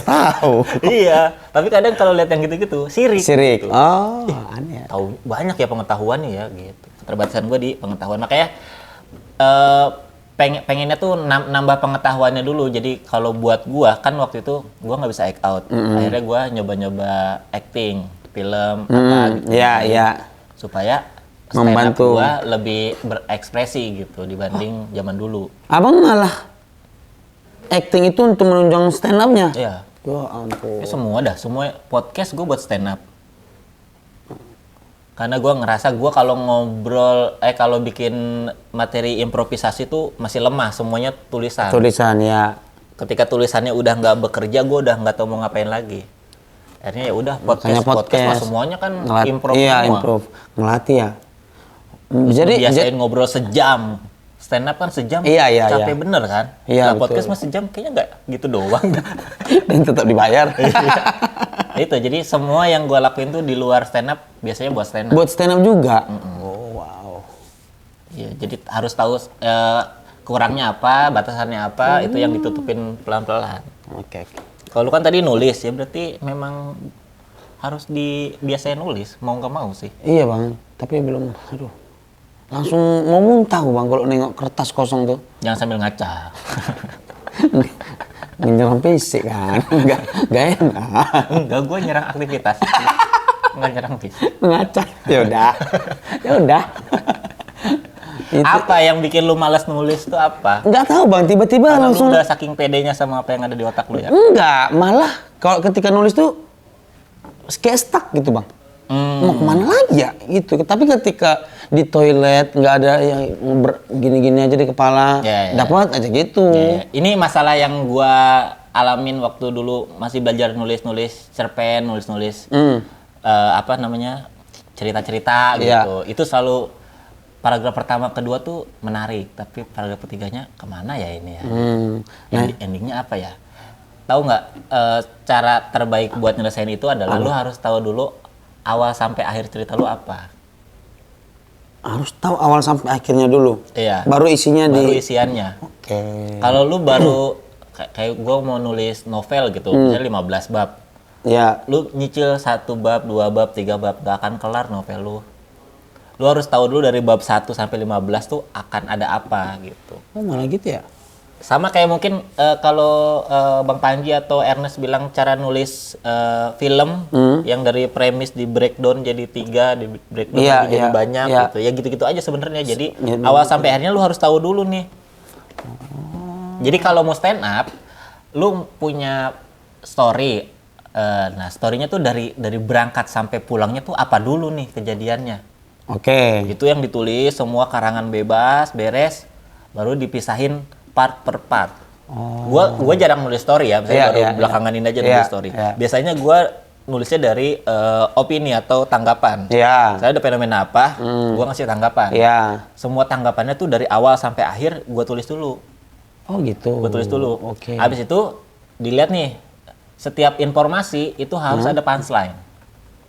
tahu. Iya, tapi kadang kalau lihat yang gitu-gitu sirik. Gitu. Aneh. Tahu banyak ya pengetahuannya ya gitu. Keterbatasan gue di pengetahuan. Makanya pengennya tuh nambah pengetahuannya dulu. Jadi kalau buat gue kan waktu itu gue nggak bisa act out. Akhirnya gue nyoba-nyoba acting, film apa gitu. Iya. Supaya membantu gue lebih berekspresi gitu dibanding zaman dulu. Abang malah acting itu untuk menunjang stand up-nya? Iya. Ya ampun. Semua podcast gue buat stand up. Karena gue ngerasa gue kalau ngobrol, kalau bikin materi improvisasi tuh masih lemah, semuanya tulisan. Tulisan, ya. Ketika tulisannya udah nggak bekerja, gue udah nggak tahu mau ngapain lagi. Akhirnya ya udah podcast semuanya kan improv semua. Iya, improv. Ngelatih ya. Jadi biasain ngobrol sejam. Stand up kan sejam, capek bener kan? Iya, podcast mah sejam kayaknya nggak gitu doang. Dan tetap dibayar. Itu, jadi semua yang gue lakuin tuh di luar stand up biasanya buat stand up. Buat stand up juga? Oh, wow. Iya, jadi harus tahu kurangnya apa, batasannya apa, itu yang ditutupin pelan-pelan. Oke. Kalau kan tadi nulis, ya berarti memang harus dibiasain nulis, mau nggak mau sih. Iya bang, tapi belum, langsung mau muntah bang kalau nengok kertas kosong tuh. Jangan sambil ngaca. Nyerang fisik kan, nggak enak. Enggak, gue nyerang aktivitas. Nggak nyerang fisik. Ngaca, ya udah. Apa yang bikin lu malas nulis tuh apa? Nggak tahu bang, tiba-tiba karena langsung. Lu udah saking pedenya sama apa yang ada di otak lu ya? Enggak, malah kalau ketika nulis tuh kayak stuck gitu bang. Mau kemana lagi ya gitu. Tapi ketika di toilet nggak ada yang gini-gini aja di kepala, dapat aja gitu. Ini masalah yang gua alamin waktu dulu masih belajar nulis cerpen, nulis apa namanya, cerita-cerita gitu. Itu selalu paragraf pertama kedua tuh menarik, tapi paragraf ketiganya kemana ya ini ya? Endingnya apa ya? Tahu nggak, cara terbaik buat nyelesain itu adalah lu harus tahu dulu awal sampai akhir cerita lu apa. Harus tahu awal sampai akhirnya dulu. Iya. Baru isiannya. Oke. Kalau lu baru kayak gue mau nulis novel gitu, misalnya 15 bab. Ya. Lu nyicil 1 bab, 2 bab, 3 bab, gak akan kelar novel lu. Lu harus tahu dulu dari bab 1 sampai 15 tuh akan ada apa gitu. Oh, malah gitu ya? Sama kayak mungkin kalau Bang Panji atau Ernest bilang cara nulis film yang dari premis di breakdown jadi 3, di breakdown jadi banyak gitu. Ya gitu-gitu aja sebenarnya. Jadi awal sampai akhirnya lu harus tahu dulu nih. Jadi kalau mau stand up, lu punya story. Nah, story-nya tuh dari berangkat sampai pulangnya tuh apa dulu nih kejadiannya. Oke. Itu yang ditulis semua karangan bebas, beres, baru dipisahin part per part. Gua jarang nulis story ya, misalnya baru belakangan ini aja nulis story. Biasanya gua nulisnya dari opini atau tanggapan. Saya ada fenomena apa, gua ngasih tanggapan. Semua tanggapannya tuh dari awal sampai akhir gua tulis dulu. Oh gitu. Gua tulis dulu. Oke. Habis itu dilihat nih, setiap informasi itu harus ada punchline.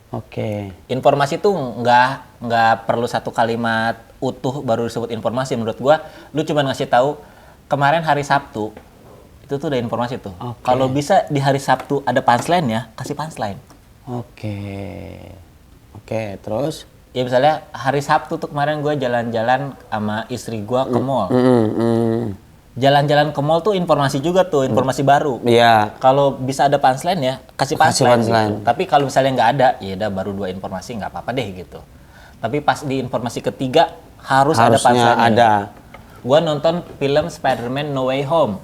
Oke. Informasi tuh nggak perlu satu kalimat utuh baru disebut informasi. Menurut gua, lu cuma ngasih tahu kemarin hari Sabtu itu tuh udah informasi tuh. Kalau bisa di hari Sabtu ada punchline ya, kasih punchline. Oke, terus? Ya misalnya hari Sabtu tuh kemarin gue jalan-jalan sama istri gue ke mall. Jalan-jalan ke mall tuh informasi juga tuh, informasi baru. Iya. Kalau bisa ada punchline ya, kasih punchline. Gitu. Tapi kalau misalnya nggak ada, ya udah baru 2 informasi nggak apa-apa deh gitu. Tapi pas di informasi ketiga harusnya ada punchline. Ada. Gua nonton film Spider-Man No Way Home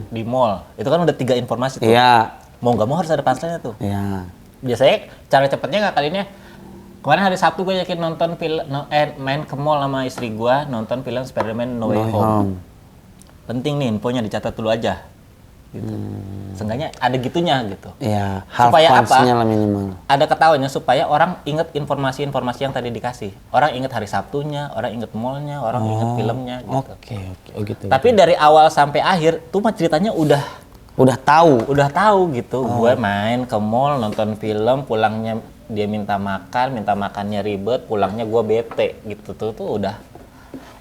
di mall. Itu kan udah 3 informasi tuh. Iya. Mau nggak mau harus ada punchline-nya tuh. Iya. Biasanya cara cepetnya nggak kalinya. Kemarin hari Sabtu gue yakin nonton film, main ke mall sama istri gue nonton film Spider-Man No Way Home. Penting nih infonya dicatat dulu aja. Gitu. Seenggaknya ada gitunya gitu. Iya. Supaya apa? Lah minimal. Ada ketawanya supaya orang inget informasi-informasi yang tadi dikasih. Orang inget hari Sabtunya, orang inget mallnya, orang inget filmnya. Gitu. Oke. Oh, gitu. Tapi dari awal sampai akhir tuh mah ceritanya udah tahu gitu. Gue main ke mall nonton film, pulangnya dia minta makannya ribet, pulangnya gue bete gitu tuh udah.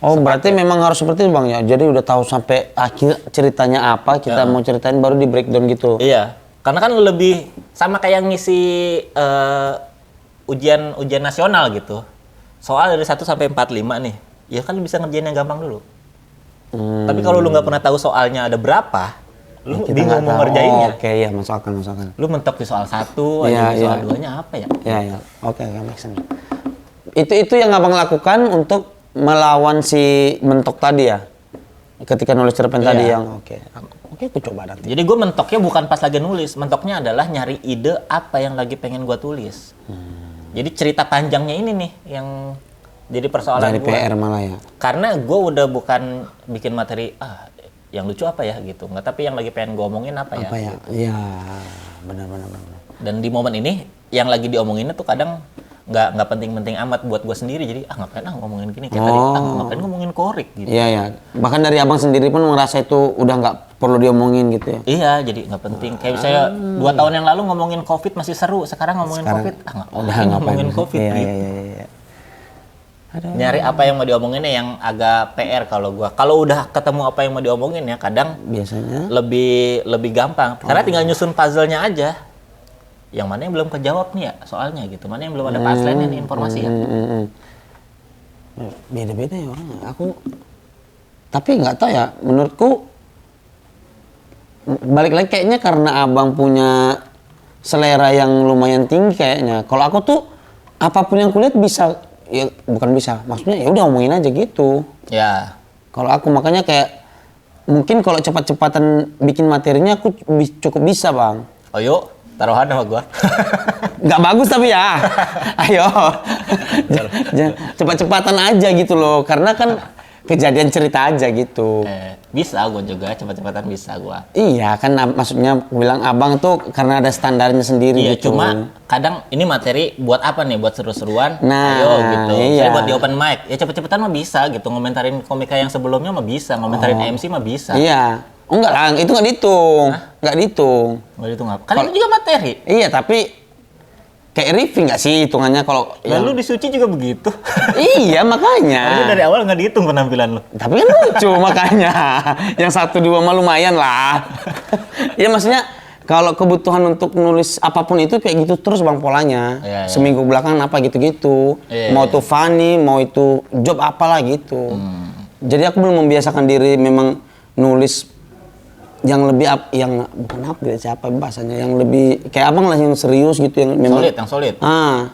Oh, berarti memang harus seperti itu Bang ya. Jadi udah tahu sampai akhir ceritanya apa, kita mau ceritain baru di breakdown gitu. Iya. Karena kan lebih sama kayak ngisi ujian nasional gitu. Soal dari 1 sampai 45 nih. Ya kan lu bisa ngerjain yang gampang dulu. Tapi kalau lu nggak pernah tahu soalnya ada berapa, lu bingung mau ngerjainnya. Oke, iya masuk akal. Lu mentok di soal 1, aja di soal 2-nya apa ya? Iya. Oke, make sense. Itu yang Abang lakukan untuk melawan si mentok tadi ya? Ketika nulis cerpen tadi yang oke, aku coba nanti. Jadi gue mentoknya bukan pas lagi nulis, mentoknya adalah nyari ide apa yang lagi pengen gue tulis. Jadi cerita panjangnya ini nih yang jadi persoalan gue. Dari PR malah ya? Karena gue udah bukan bikin materi, yang lucu apa ya gitu. Nggak, tapi yang lagi pengen gue omongin apa ya? Iya, benar. Dan di momen ini, yang lagi diomonginnya tuh kadang nggak penting-penting amat buat gue sendiri, jadi ngapain ngomongin gini kayak tadi, ngapain ngomongin Korik gitu. Iya ya, bahkan dari abang sendiri pun merasa itu udah nggak perlu diomongin gitu ya. Iya, jadi nggak penting. Kayak saya 2 tahun yang lalu ngomongin COVID masih seru, sekarang ngomongin COVID, udah ngomongin COVID iya, gitu. Iya. Nyari apa yang mau diomonginnya yang agak PR kalau gua. Kalau udah ketemu apa yang mau diomongin ya, kadang biasanya lebih gampang. Karena tinggal nyusun puzzle-nya aja. Yang mana yang belum kejawab nih ya soalnya gitu. Mana yang belum ada punchline nih informasi ya. Beda-beda ya orang. Tapi nggak tahu ya. Menurutku balik lagi kayaknya karena abang punya selera yang lumayan tinggi kayaknya. Kalau aku tuh apapun yang kulihat bisa, ya bukan bisa. Maksudnya ya udah omongin aja gitu. Ya. Kalau aku makanya kayak mungkin kalau cepat-cepatan bikin materinya aku cukup bisa bang. Oh yuk. Taruhan sama gua. Nggak bagus tapi ya. Ayo. Cepat-cepatan aja gitu loh. Karena kan kejadian cerita aja gitu. Bisa gua juga, cepat-cepatan bisa gua. Iya kan maksudnya bilang abang tuh karena ada standarnya sendiri iya, gitu. Cuma kadang ini materi buat apa nih? Buat seru-seruan. Nah, ayo gitu. iya. Saya buat di open mic. Ya cepet-cepetan mah bisa gitu. Ngomentarin komika yang sebelumnya mah bisa. Ngomentarin MC mah bisa. Iya. Oh enggak lah, itu nggak dihitung. Nggak dihitung. Nggak dihitung apa? Kan itu juga materi. Iya, tapi kayak review nggak sih hitungannya kalau Lalu di Suci juga begitu. Iya, makanya. Lalu dari awal nggak dihitung penampilan lu. Tapi kan lucu makanya. Yang 1, 2 mah lumayan lah. Ya maksudnya kalau kebutuhan untuk nulis apapun itu kayak gitu terus bang polanya. Iya. Seminggu belakangan apa gitu-gitu. Iya. Mau itu funny, mau itu job apalah gitu. Jadi aku belum membiasakan diri memang nulis yang lebih yang bukan upgrade siapa bahasanya, yang lebih kayak abang lah yang serius gitu yang memang solid. Nah,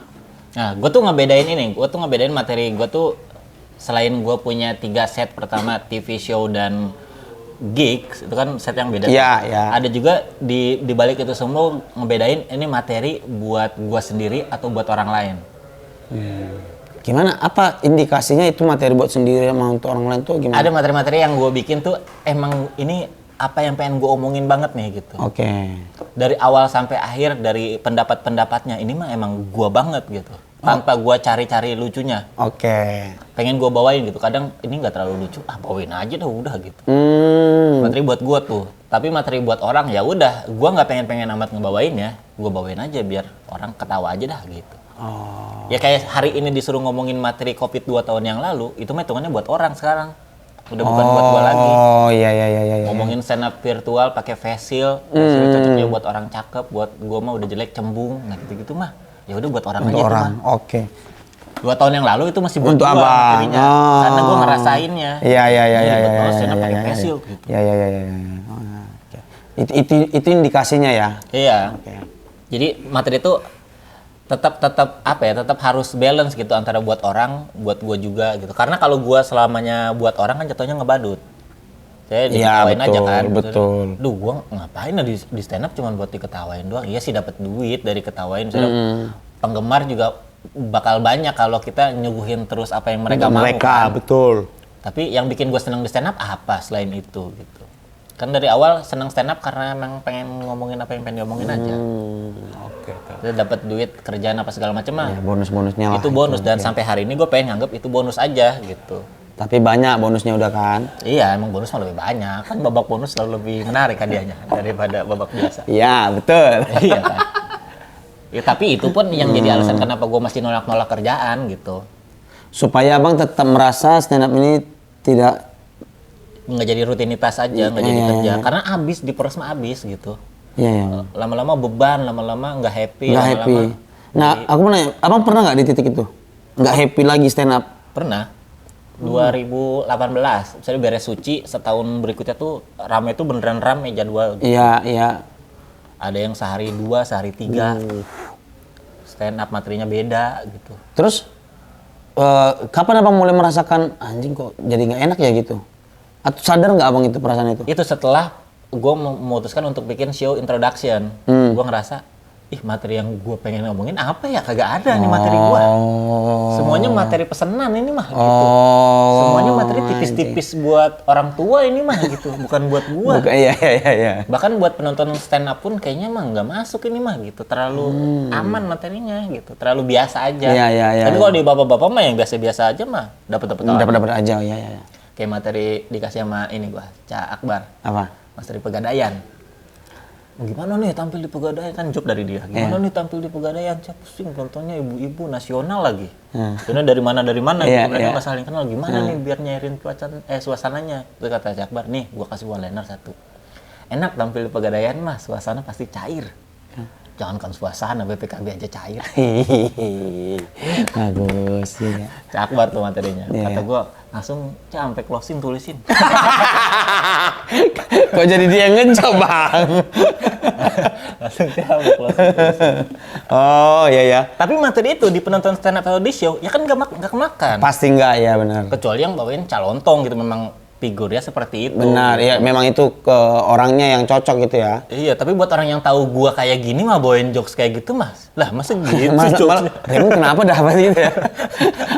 gue tuh ngebedain materi gue tuh selain gue punya 3 set, pertama TV show dan gigs, itu kan set yang beda. Iya. Ada juga di balik itu semua ngebedain ini materi buat gue sendiri atau buat orang lain. Gimana? Apa indikasinya itu materi buat sendiri sama untuk orang lain tuh gimana? Ada materi-materi yang gue bikin tuh emang ini apa yang pengen gue omongin banget nih gitu. Oke. Dari awal sampai akhir, dari pendapat-pendapatnya ini mah emang gue banget gitu. Tanpa gue cari-cari lucunya. Oke. Pengen gue bawain gitu. Kadang ini nggak terlalu lucu, bawain aja dah udah gitu. Materi buat gue tuh. Tapi materi buat orang ya udah, gue nggak pengen amat ngebawain ya. Gue bawain aja biar orang ketawa aja dah gitu. Ya kayak hari ini disuruh ngomongin materi COVID 2 tahun yang lalu, itu mah hitungannya buat orang sekarang. Udah bukan buat gue lagi. Oh iya. Ngomongin stand up virtual pakai face shield cocoknya buat orang cakep, buat gue mah udah jelek cembung, nah gitu mah. Ya udah buat orang untuk aja orang. itu mah. Oke. 2 tahun yang lalu itu masih buat Untuk gua abang. materinya. Karena gue ngerasainnya. Iya. Buat stand up pakai face shield gitu. Iya. Itu indikasinya ya. Iya. Oke. Jadi materi itu tetap harus balance gitu antara buat orang, buat gue juga gitu. Karena kalau gue selamanya buat orang kan jatuhnya ngebadut. Saya diketawain aja kan. Betul. Duh, gue ngapain di stand up cuma buat diketawain doang. Iya sih dapat duit dari ketawain. Penggemar juga bakal banyak kalau kita nyuguhin terus apa yang mereka mau. Kan? Betul. Tapi yang bikin gue seneng di stand up apa selain itu gitu. Kan dari awal seneng stand up karena emang pengen ngomongin apa yang pengen diomongin aja. Oke. Udah dapat duit, kerjaan apa segala macam mah. Ya, bonus-bonusnya lah. Itu bonus dan sampai hari ini gue pengen nganggep itu bonus aja gitu. Tapi banyak bonusnya udah kan? Iya, emang bonus mah lebih banyak. Kan babak bonus selalu lebih menarik hadiahnya daripada babak biasa. Iya, betul. Iya kan. Ya tapi itu pun yang jadi alasan kenapa gue masih nolak-nolak kerjaan gitu. Supaya abang tetap merasa stand up ini tidak nggak jadi rutinitas aja, nggak jadi kerja. Karena abis di peres mah abis gitu. Iya. Lama-lama beban, lama-lama nggak happy. Nggak happy. Nah, aku mau nanya, abang pernah nggak di titik itu? Nggak happy lagi stand up? Pernah. 2018, misalnya beres Suci, setahun berikutnya tuh rame tuh beneran rame jadwal. Iya. Ada yang sehari 2, sehari 3. Stand up materinya beda gitu. Terus, kapan abang mulai merasakan, anjing kok jadi nggak enak ya gitu? Atau sadar nggak abang itu perasaan itu? Itu setelah gue memutuskan untuk bikin show introduction. Gue ngerasa, materi yang gue pengen ngomongin apa ya, kagak ada nih materi gue. Semuanya materi pesenan ini mah gitu. Semuanya materi tipis-tipis buat orang tua ini mah gitu, bukan buat gue. Iya. Bahkan buat penonton stand up pun kayaknya mah nggak masuk ini mah gitu, terlalu aman materinya gitu, terlalu biasa aja. Iya. Tapi kalau di bapak-bapak mah yang biasa-biasa aja mah dapat aja, ya. Kayak materi dikasih sama ini gue, Cak Akbar. Apa? Materi Pegadaian. Gimana nih tampil di Pegadaian, kan job dari dia. Gimana nih tampil di Pegadaian? Pusing nontonnya ibu-ibu nasional lagi. Karena dari mana gitu, mereka nggak saling kenal. Gimana nih biar nyairin suasananya? Itu kata Cak Akbar, nih gua kasih one liner satu. Enak tampil di Pegadaian mah, suasana pasti cair. Jangankan suasana, BPKB aja cair. Bagus ya. Cak Akbar tuh materinya. Kata gua langsung sampai closing tulisin. Kok jadi dia yang ngejob, Bang? Langsung sampai closing tulisin. Oh iya. Tapi materi itu di penonton stand up comedy show ya kan nggak kemakan. Pasti nggak, ya benar. Kecuali yang bawain calontong gitu, memang figurnya seperti itu. Benar, gitu. ya memang itu ke orangnya yang cocok gitu ya. Iya, tapi buat orang yang tahu gua kayak gini mah bawain jokes kayak gitu mas. Lah masa gitu malah emang kenapa dapat gitu ya?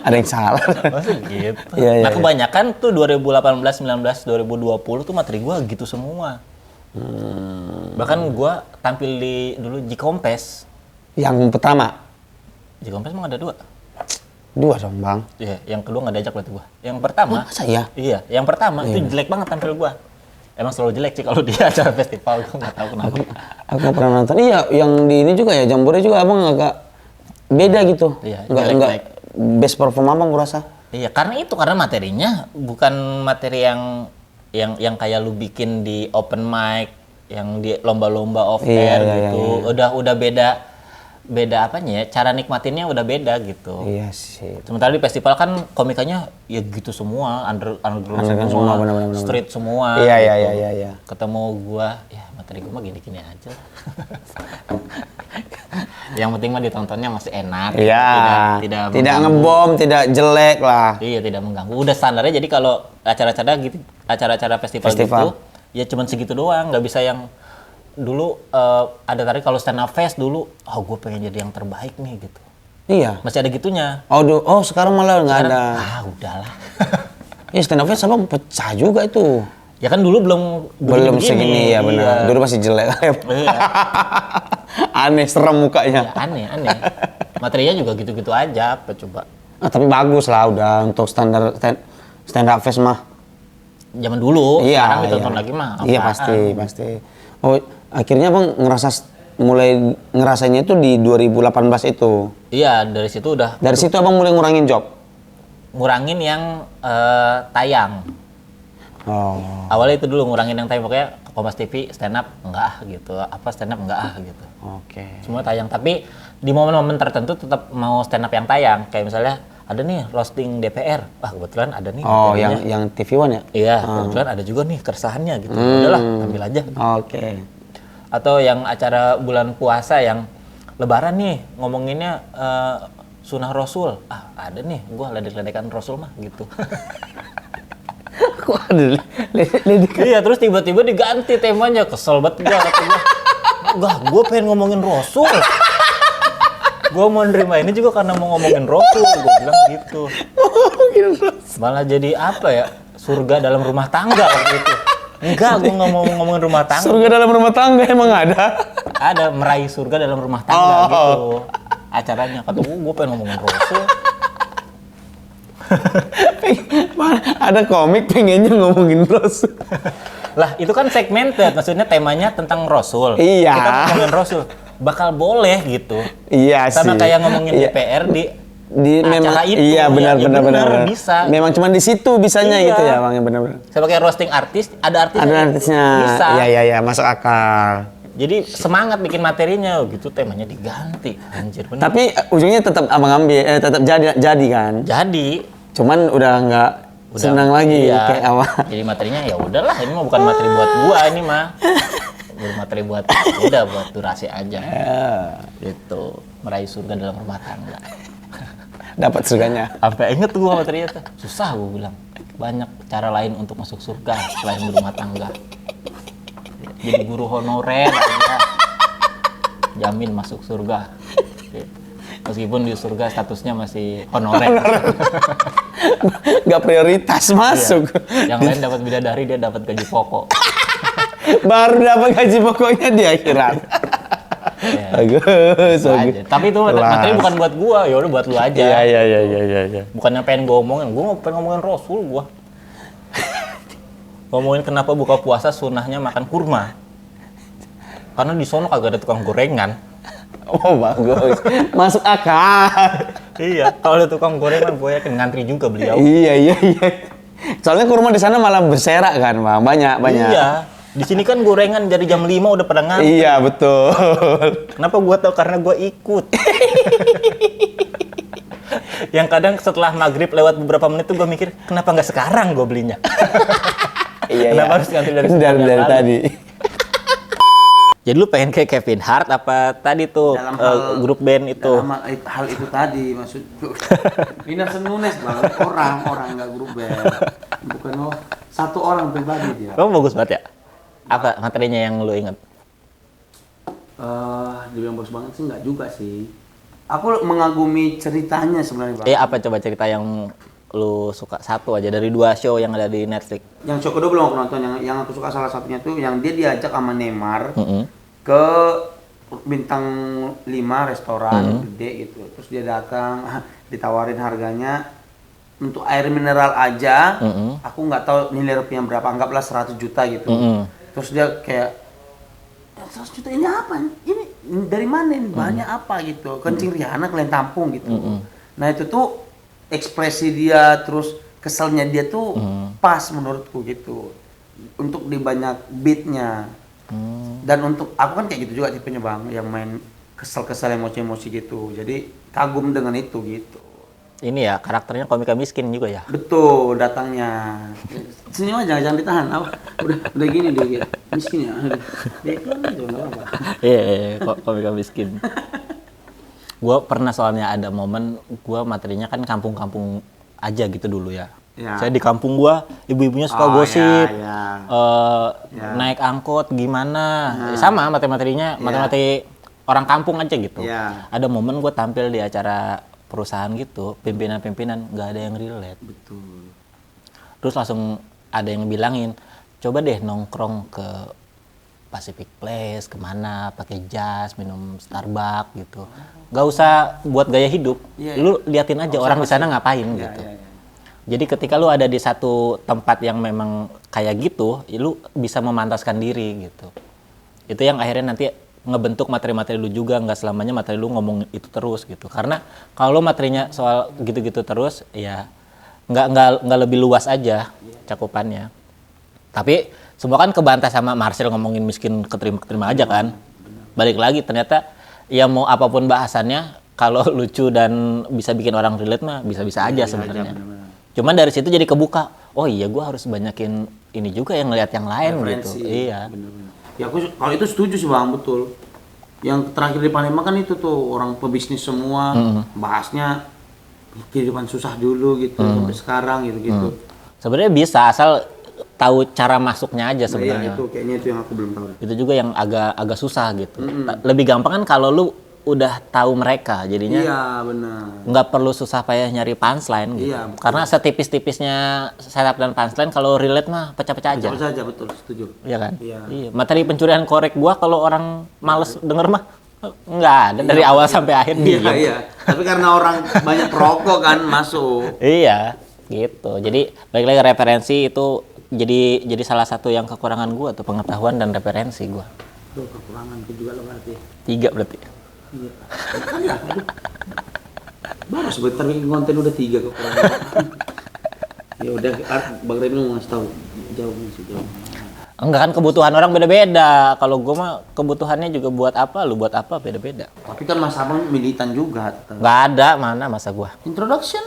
Ada yang salah. Masa gitu. Iya. Kebanyakan tuh 2018, 19, 2020 tuh materi gua gitu semua. Bahkan gua tampil di dulu Jikompes. Yang pertama? Jikompes emang ada 2. 2 dong, Bang. Iya, yang kedua nggak diajak berarti gua. Yang pertama. Masa ya? Iya, yang pertama itu jelek banget tampil gua. Emang selalu jelek sih kalau di acara festival, gua nggak tahu kenapa. Aku nggak pernah nonton. Iya, yang di ini juga ya, Jambore juga abang agak beda gitu. Iya, nggak best perform abang gua rasa. Iya, karena materinya bukan materi yang kayak lu bikin di open mic, yang di lomba-lomba off air gitu. Iya. Udah beda apanya ya, cara nikmatinnya udah beda gitu. Iya sih. Sementara di festival kan komikanya ya gitu semua, underground semua, bener. Street semua. Iya, gitu. iya. Ketemu gua, ya materi gua mah gini-gini aja. Yang penting mah ditontonnya masih enak. Iya. Tidak ngebom, tidak jelek lah. Iya, tidak mengganggu. Udah standarnya, jadi kalau acara-acara festival gitu, ya cuman segitu doang, nggak bisa yang dulu ada tadi kalau stand up fest dulu, gue pengen jadi yang terbaik nih gitu. Iya. Masih ada gitunya. Sekarang malah nggak ada. Udahlah. Ya stand up fest abang pecah juga itu. Ya kan dulu belum segini ya benar. Dulu masih jelek. Iya. Aneh, serem mukanya. Ya, aneh. Materinya juga gitu-gitu aja, apa coba. Tapi bagus lah udah untuk standar stand up fest mah. Zaman dulu, sekarang ditonton iya. lagi mah. Iya pasti. Oh, akhirnya bang mulai ngerasanya itu di 2018 itu. Iya, dari situ udah. Dari situ abang mulai ngurangin job. Ngurangin yang tayang. Oh. Awalnya itu dulu ngurangin yang tayang, pokoknya Kompas TV stand up enggak gitu, apa stand up enggak gitu. Oke. Semua tayang, tapi di momen-momen tertentu tetap mau stand up yang tayang. Kayak misalnya ada nih roasting DPR, kebetulan ada nih. Oh, yang TV One ya? Iya, kebetulan ada juga nih keresahannya gitu. Udahlah, ambil aja. Oke. Atau yang acara bulan puasa yang Lebaran nih ngomonginnya Sunnah Rasul. Ada nih, gua ledek-ledekan Rasul mah gitu. Kok ada ledekan? Iya, terus tiba-tiba diganti temanya, kesel banget gua kata gua. Enggak, gua pengen ngomongin Rasul. Gua mau nerima ini juga karena mau ngomongin Rasul, gua bilang gitu. Malah jadi apa ya? Surga dalam rumah tangga waktu itu. Enggak, gua nggak mau ngomongin rumah tangga. Surga dalam rumah tangga emang ada? Ada, meraih surga dalam rumah tangga gitu. Acaranya, kata gua pengen ngomongin Rasul. Ada komik pengennya ngomongin Rasul. Lah, itu kan segmented, maksudnya temanya tentang Rasul. Iya. Kita ngomongin Rasul. Bakal boleh gitu. Iya sih. Sama kayak ngomongin DPR di acara itu. Iya, benar. Bisa. Memang cuma di situ bisanya gitu ya, Bang, benar. Sama kayak roasting artis, ada artisnya. Bisa. Iya, masuk akal. Jadi semangat bikin materinya gitu, temanya diganti. Anjir, bener. Tapi ujungnya tetap abang ambil, tetap jadi kan? Jadi. Cuman udah nggak senang lagi kayak awal. Jadi materinya ya udahlah, ini mah bukan materi buat gua, ini mah. Materi buat buat durasi aja. Gitu. Meraih surga dalam rumah tangga. Dapat surganya. Sampai inget tuh gua materinya tuh. Susah gua bilang. Banyak cara lain untuk masuk surga selain berumah tangga. Jadi guru honorer aja. jamin masuk surga. Meskipun di surga statusnya masih honorer. Nggak prioritas masuk. Yang lain dapat bidadari, dia dapat gaji pokok. Baru dapat gaji pokoknya di akhirat. Ya. Bagus. Tapi itu materi bukan buat gua, ya udah buat lu aja. Iya. Bukannya pengen gua omongin, gua pengen ngomongin Rasul gua. Ngomongin kenapa buka puasa sunahnya makan kurma. Karena di sono kagak ada tukang gorengan. Oh bagus, masuk akal. Iya, kalau ada tukang gorengan gue yakin ngantri juga beliau. Iya. Soalnya kurma di sana malah berserak kan, Bang. Banyak. Iya. Di sini kan gorengan dari jam 5 udah pada ngantri. Iya, betul. Kenapa gue tahu? Karena gue ikut. Yang kadang setelah maghrib lewat beberapa menit tuh gue mikir, kenapa nggak sekarang gue belinya? Kenapa harus ngantri dari tadi? Jadi lu pengen kayak Kevin Hart apa tadi tuh grup band itu? Dalam hal itu tadi maksud Winarsson Nunes Bang, orang nggak grup band. Bukan satu orang pribadi dia. Kamu bagus banget ya? Apa materinya yang lu inget? Dibilang bagus banget sih nggak juga sih. Aku mengagumi ceritanya sebenarnya Bang. Apa coba cerita yang lu suka satu aja dari 2 show yang ada di Netflix? Yang show kedua belum aku nonton. Yang aku suka salah satunya tuh yang dia diajak sama Neymar ke bintang 5 restoran gede gitu. Terus dia datang, ditawarin harganya untuk air mineral aja. Aku nggak tahu nilai rupiah berapa, anggaplah 100 juta gitu. Terus dia kayak 100 juta ini apa? Ini dari mana? Bahannya apa gitu? Kencing Rihanna kalian tampung gitu. Nah itu tuh ekspresi dia terus keselnya dia tuh pas menurutku gitu untuk di banyak beatnya dan untuk aku kan kayak gitu juga tipenya Bang yang main kesel-kesel emosi-emosi gitu jadi kagum dengan itu gitu. Ini ya karakternya komika miskin juga ya. Betul datangnya senyum aja jangan ditahan udah gini dia miskin ya dia kan itu nggak apa. Iya komika miskin. Gue pernah soalnya ada momen gue materinya kan kampung-kampung aja gitu dulu ya. Saya di kampung gue ibu-ibunya suka gosip, naik angkot gimana, sama materi-materinya materi orang kampung aja gitu. Ada momen gue tampil di acara perusahaan gitu, pimpinan-pimpinan nggak ada yang relate. Betul. Terus langsung ada yang bilangin, coba deh nongkrong ke Pacific Place, kemana, pakai jas, minum Starbucks gitu. Gak usah buat gaya hidup, lu liatin aja orang di sana ngapain gitu. Jadi ketika lu ada di satu tempat yang memang kayak gitu, lu bisa memantaskan diri gitu. Itu yang akhirnya nanti ngebentuk materi-materi lu juga, nggak selamanya materi lu ngomong itu terus gitu. Karena kalau materinya soal gitu-gitu terus, ya nggak lebih luas aja cakupannya. Tapi semua kan kebantai sama Marcel ngomongin miskin keterima aja kan. Balik lagi ternyata ya mau apapun bahasannya kalau lucu dan bisa bikin orang relate mah bisa-bisa aja sebenarnya. Cuman dari situ jadi kebuka. Oh iya gue harus banyakin ini juga yang ngeliat yang lain referensi, gitu. Iya. Bener-bener. Ya aku kalau itu setuju sih Bang, betul. Yang terakhir di Palembang kan itu tuh orang pebisnis semua bahasnya kehidupan susah dulu gitu sampai sekarang gitu-gitu. Sebenarnya bisa asal tahu cara masuknya aja sebenarnya. Iya, itu kayaknya itu yang aku belum tahu. Itu juga yang agak susah gitu. Lebih gampang kan kalau lu udah tahu mereka, jadinya iya benar. Nggak perlu susah payah nyari punchline gitu. Iya, karena setipis-tipisnya setup dan punchline kalau relate mah pecah-pecah aja. Pecah aja betul, setuju. Iya kan? Iya. Materi pencurian korek gua kalau orang males denger mah nggak ada dari awal sampai akhir. Iya. Tapi karena orang banyak perokok kan masuk. Iya, gitu. Jadi balik lagi referensi itu jadi salah satu yang kekurangan gua tuh, pengetahuan dan referensi gua. Tuh kekurangan itu juga lo berarti. 3 berarti. Iya. Kan ya. Baru sebentar bikin konten udah 3 kekurangan. Ya udah Bang Remy mau ngasih tahu jawabnya sih jawab. Enggak kan kebutuhan orang beda-beda. Kalau gua mah kebutuhannya juga buat apa, lu buat apa beda-beda. Tapi kan Mas Abang militan juga. Nggak ada, mana masa gua. Introduction?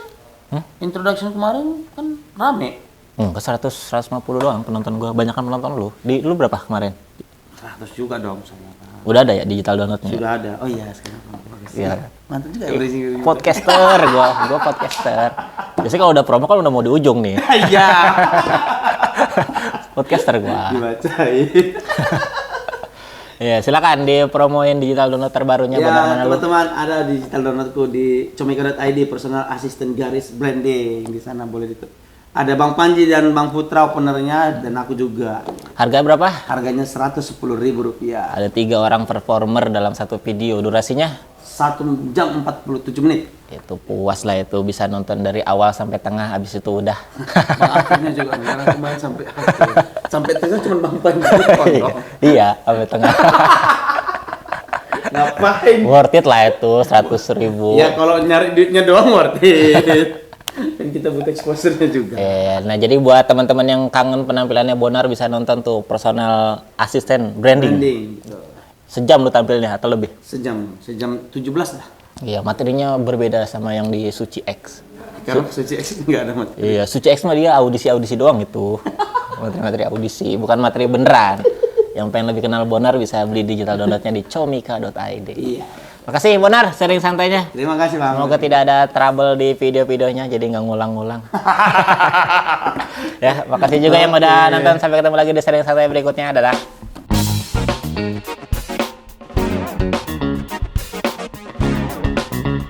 Introduction kemarin kan rame. Ke 150 doang penonton gua, banyakan penonton lu. Lu berapa kemarin? 100 juga dong saya. Udah ada ya digital downloadnya? Sudah ada. Oh iya sekarang. Iya. Mantap juga ya Podcaster gua podcaster. Biasanya kalau udah promo kan udah mau di ujung nih. Iya. Podcaster gua. Dibacain. Iya, silakan dipromoin digital download terbarunya Ya, Bonar Manado. teman-teman, ada digital downloadku di comika.id, personal assistant garis branding. Di sana boleh itu. Ada Bang Panji dan Bang Putra openernya, dan aku juga. Harga berapa? Harganya Rp110.000. Ada 3 orang performer dalam satu video. Durasinya 1 jam 47 menit. itu puas lah, itu bisa nonton dari awal sampai tengah, habis itu udah. Bang akhirnya juga karena kemarin sampai akhir. Sampai tengah cuma Bang Panji. Iya, sampai tengah. Ngapain? Worth it lah itu 100.000. Ya kalau nyari duitnya doang worth it. Dan kita butuh exposure-nya juga. Nah jadi buat teman-teman yang kangen penampilannya Bonar bisa nonton tuh personal assistant branding. Sejam lu tampilnya atau lebih? Sejam 17 lah. Iya, materinya berbeda sama yang di Suci X. Karena Suci X nggak ada materi. Iya, Suci X mah dia audisi doang itu. Materi audisi, bukan materi beneran. Yang pengen lebih kenal Bonar bisa beli digital downloadnya di comika.id. Iya. Makasih Bonar, sharing santainya. Terima kasih Bang. Semoga tidak ada trouble di video-videonya, jadi nggak ngulang-ngulang. Ya, makasih juga yang udah nonton. Sampai ketemu lagi di sharing santai berikutnya. Dadah.